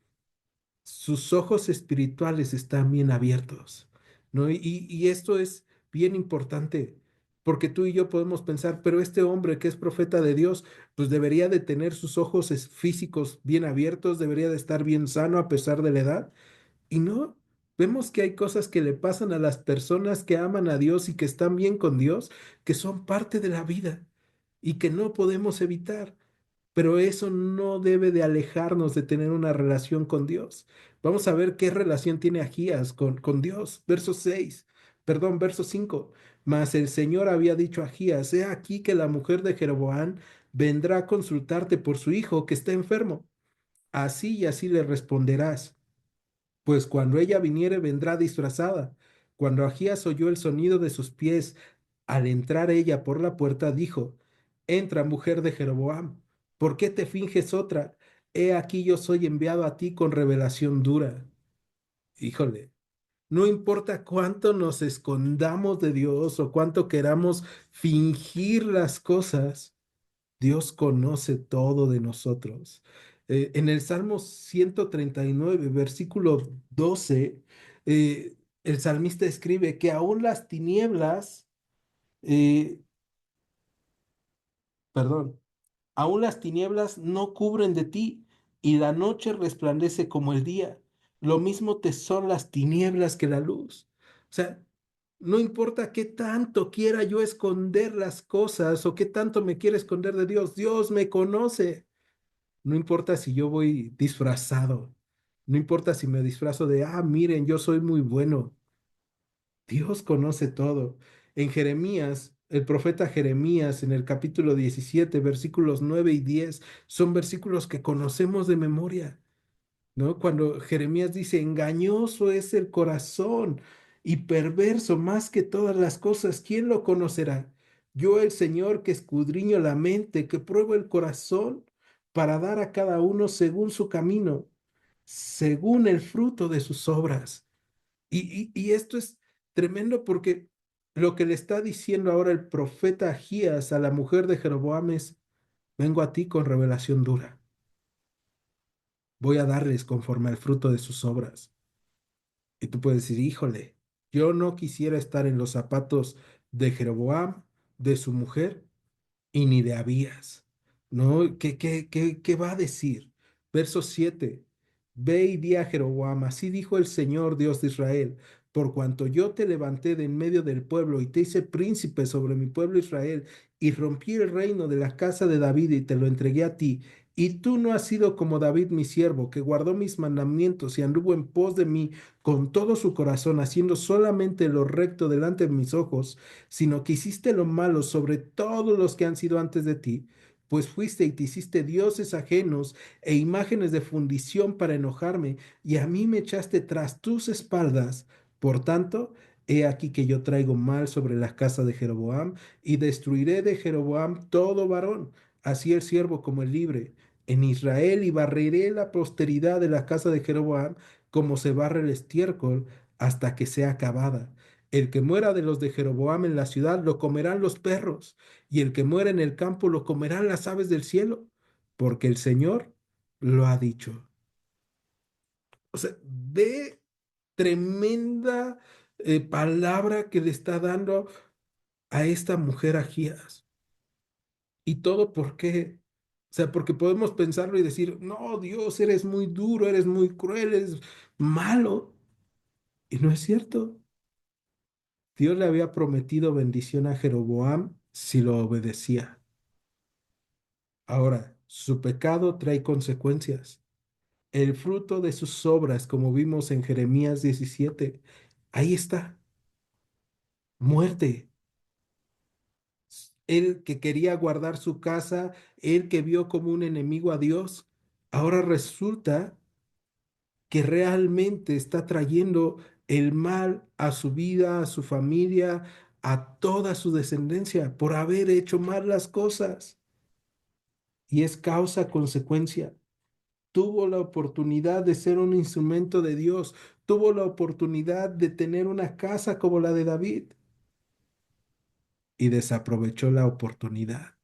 sus ojos espirituales están bien abiertos, ¿no? Y esto es bien importante, porque tú y yo podemos pensar, pero este hombre que es profeta de Dios, pues debería de tener sus ojos físicos bien abiertos, debería de estar bien sano a pesar de la edad. Y no, vemos que hay cosas que le pasan a las personas que aman a Dios y que están bien con Dios, que son parte de la vida y que no podemos evitar. Pero eso no debe de alejarnos de tener una relación con Dios. Vamos a ver qué relación tiene Agías con Dios. Verso 6, perdón, verso 5. Mas el Señor había dicho a Agías, he aquí que la mujer de Jeroboam vendrá a consultarte por su hijo que está enfermo. Así y así le responderás. Pues cuando ella viniere, vendrá disfrazada. Cuando Agías oyó el sonido de sus pies, al entrar ella por la puerta, dijo, entra, mujer de Jeroboam, ¿por qué te finges otra? He aquí yo soy enviado a ti con revelación dura. Híjole, no importa cuánto nos escondamos de Dios o cuánto queramos fingir las cosas, Dios conoce todo de nosotros. En el Salmo 139, versículo 12, el salmista escribe que aún las tinieblas, eh, perdón, aún las tinieblas no cubren de ti, y la noche resplandece como el día. Lo mismo te son las tinieblas que la luz. O sea, no importa qué tanto quiera yo esconder las cosas o qué tanto me quiera esconder de Dios, Dios me conoce. No importa si yo voy disfrazado, no importa si me disfrazo de, miren, yo soy muy bueno. Dios conoce todo. En Jeremías, el profeta Jeremías, en el capítulo 17, versículos 9 y 10, son versículos que conocemos de memoria, ¿no? Cuando Jeremías dice, engañoso es el corazón y perverso más que todas las cosas, ¿quién lo conocerá? Yo, el Señor, que escudriño la mente, que pruebo el corazón para dar a cada uno según su camino, según el fruto de sus obras. Y esto es tremendo porque lo que le está diciendo ahora el profeta Agías a la mujer de Jeroboam es, vengo a ti con revelación dura, voy a darles conforme al fruto de sus obras. Y tú puedes decir, híjole, yo no quisiera estar en los zapatos de Jeroboam, de su mujer, y ni de Abías. ¿No? ¿Qué va a decir? Verso 7. Ve y di a Jeroboam, así dijo el Señor Dios de Israel, por cuanto yo te levanté de en medio del pueblo y te hice príncipe sobre mi pueblo Israel, y rompí el reino de la casa de David y te lo entregué a ti. Y tú no has sido como David mi siervo, que guardó mis mandamientos y anduvo en pos de mí con todo su corazón, haciendo solamente lo recto delante de mis ojos, sino que hiciste lo malo sobre todos los que han sido antes de ti, pues fuiste y te hiciste dioses ajenos e imágenes de fundición para enojarme, y a mí me echaste tras tus espaldas. Por tanto, he aquí que yo traigo mal sobre la casa de Jeroboam, y destruiré de Jeroboam todo varón, así el siervo como el libre, en Israel, y barreré la posteridad de la casa de Jeroboam, como se barre el estiércol, hasta que sea acabada. El que muera de los de Jeroboam en la ciudad lo comerán los perros, y el que muera en el campo lo comerán las aves del cielo, porque el Señor lo ha dicho. O sea, ve tremenda palabra que le está dando a esta mujer Agías. ¿Y todo por qué? O sea, porque podemos pensarlo y decir, no, Dios, eres muy duro, eres muy cruel, eres malo. Y no es cierto. Dios le había prometido bendición a Jeroboam si lo obedecía. Ahora, su pecado trae consecuencias. El fruto de sus obras, como vimos en Jeremías 17, ahí está, muerte. Él que quería guardar su casa, él que vio como un enemigo a Dios, ahora resulta que realmente está trayendo el mal a su vida, a su familia, a toda su descendencia por haber hecho mal las cosas. Y es causa-consecuencia. Tuvo la oportunidad de ser un instrumento de Dios, tuvo la oportunidad de tener una casa como la de David y desaprovechó la oportunidad,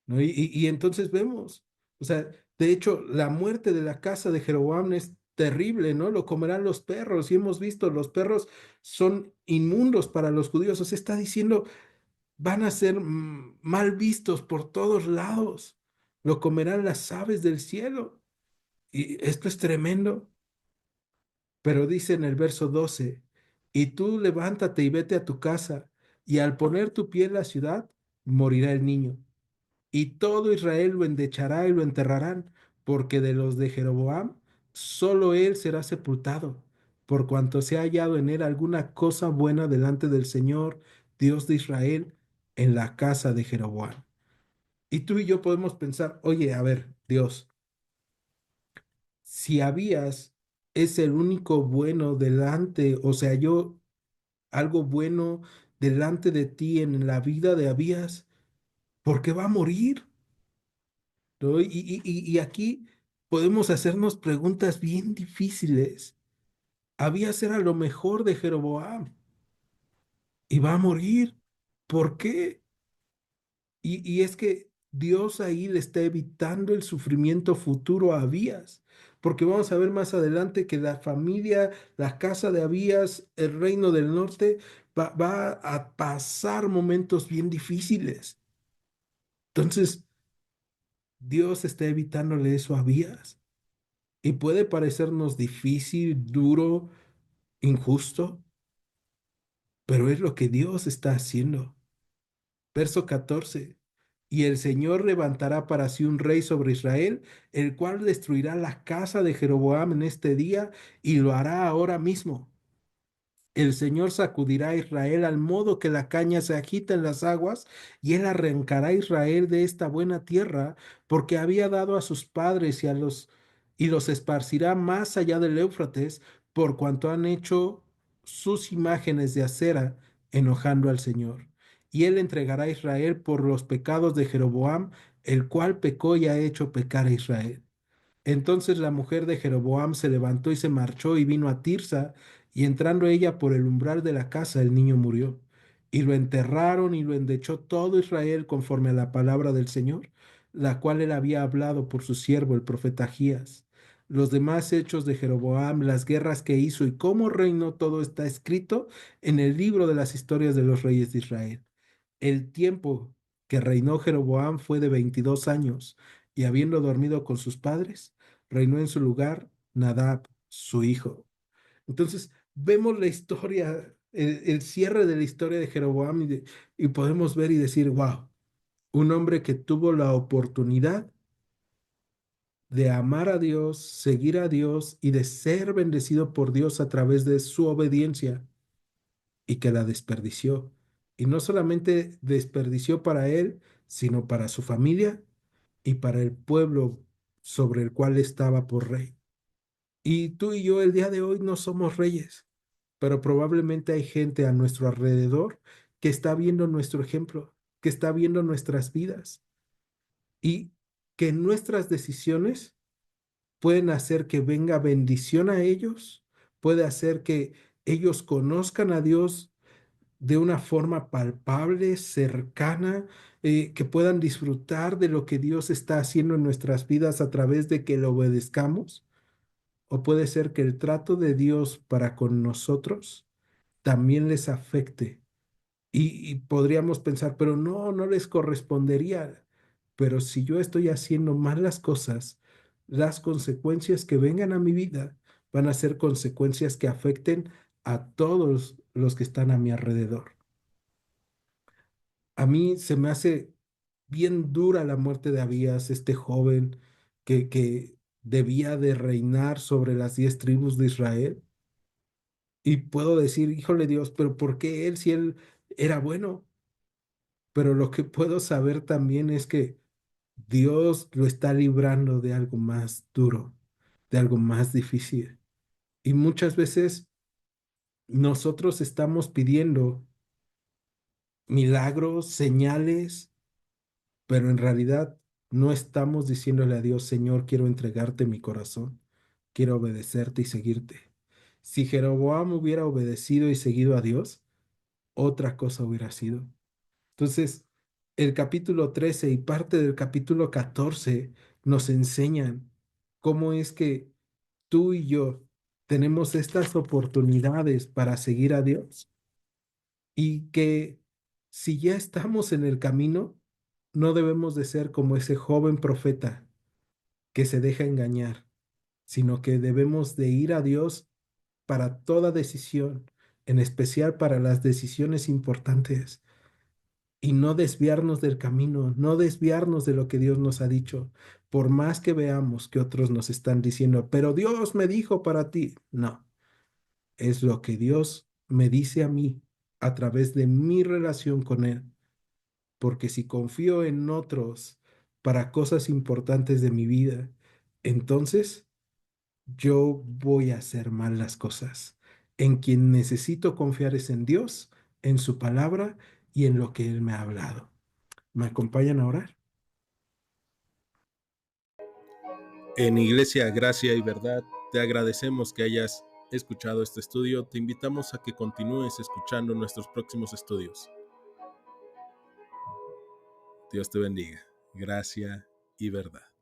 ¿no? Y entonces vemos, o sea, de hecho, la muerte de la casa de Jeroboam es terrible, ¿no? Lo comerán los perros y hemos visto, los perros son inmundos para los judíos, o sea, está diciendo, van a ser mal vistos por todos lados, lo comerán las aves del cielo. Y esto es tremendo. Pero dice en el verso 12, y tú levántate y vete a tu casa, y al poner tu pie en la ciudad, morirá el niño. Y todo Israel lo endechará y lo enterrarán, porque de los de Jeroboam, solo él será sepultado, por cuanto se ha hallado en él alguna cosa buena delante del Señor, Dios de Israel, en la casa de Jeroboam. Y tú y yo podemos pensar, oye, a ver, Dios, si habías es el único bueno delante, o sea, yo algo bueno delante de ti en la vida de Abías, ¿por qué va a morir? ¿No? Y aquí podemos hacernos preguntas bien difíciles. Abías era lo mejor de Jeroboam y va a morir. ¿Por qué? Y es que Dios ahí le está evitando el sufrimiento futuro a Abías, porque vamos a ver más adelante que la familia, la casa de Abías, el reino del norte, va a pasar momentos bien difíciles. Entonces, Dios está evitándole eso a Abías. Y puede parecernos difícil, duro, injusto, pero es lo que Dios está haciendo. Verso 14. Y el Señor levantará para sí un rey sobre Israel, el cual destruirá la casa de Jeroboam en este día y lo hará ahora mismo. El Señor sacudirá a Israel al modo que la caña se agita en las aguas, y él arrancará a Israel de esta buena tierra, porque había dado a sus padres y los esparcirá más allá del Éufrates, por cuanto han hecho sus imágenes de acera, enojando al Señor. Y él entregará a Israel por los pecados de Jeroboam, el cual pecó y ha hecho pecar a Israel. Entonces la mujer de Jeroboam se levantó y se marchó y vino a Tirsa, y entrando ella por el umbral de la casa, el niño murió. Y lo enterraron y lo endechó todo Israel conforme a la palabra del Señor, la cual él había hablado por su siervo el profeta Agías. Los demás hechos de Jeroboam, las guerras que hizo y cómo reinó, todo está escrito en el libro de las historias de los reyes de Israel. El tiempo que reinó Jeroboam fue de 22 años, y habiendo dormido con sus padres, reinó en su lugar Nadab, su hijo. Entonces, vemos la historia, el cierre de la historia de Jeroboam y podemos ver y decir, wow, un hombre que tuvo la oportunidad de amar a Dios, seguir a Dios y de ser bendecido por Dios a través de su obediencia y que la desperdició. Y no solamente desperdició para él, sino para su familia y para el pueblo sobre el cual estaba por rey. Y tú y yo el día de hoy no somos reyes, pero probablemente hay gente a nuestro alrededor que está viendo nuestro ejemplo, que está viendo nuestras vidas y que nuestras decisiones pueden hacer que venga bendición a ellos, puede hacer que ellos conozcan a Dios de una forma palpable, cercana, que puedan disfrutar de lo que Dios está haciendo en nuestras vidas a través de que lo obedezcamos. O puede ser que el trato de Dios para con nosotros también les afecte. Y podríamos pensar, pero no, no les correspondería. Pero si yo estoy haciendo mal las cosas, las consecuencias que vengan a mi vida van a ser consecuencias que afecten a todos los que están a mi alrededor. A mí se me hace bien dura la muerte de Abías, este joven que debía de reinar sobre las 10 tribus de Israel. Y puedo decir, híjole Dios, pero ¿por qué él si él era bueno? Pero lo que puedo saber también es que Dios lo está librando de algo más duro, de algo más difícil. Y muchas veces nosotros estamos pidiendo milagros, señales, pero en realidad no estamos diciéndole a Dios, Señor, quiero entregarte mi corazón, quiero obedecerte y seguirte. Si Jeroboam hubiera obedecido y seguido a Dios, otra cosa hubiera sido. Entonces, el capítulo 13 y parte del capítulo 14 nos enseñan cómo es que tú y yo tenemos estas oportunidades para seguir a Dios y que si ya estamos en el camino, no debemos de ser como ese joven profeta que se deja engañar, sino que debemos de ir a Dios para toda decisión, en especial para las decisiones importantes, y no desviarnos del camino, no desviarnos de lo que Dios nos ha dicho, por más que veamos que otros nos están diciendo, pero Dios me dijo para ti. No, es lo que Dios me dice a mí a través de mi relación con Él, porque si confío en otros para cosas importantes de mi vida, entonces yo voy a hacer mal las cosas. En quien necesito confiar es en Dios, en su palabra y en lo que Él me ha hablado. ¿Me acompañan a orar? En Iglesia Gracia y Verdad, te agradecemos que hayas escuchado este estudio. Te invitamos a que continúes escuchando nuestros próximos estudios. Dios te bendiga. Gracia y Verdad.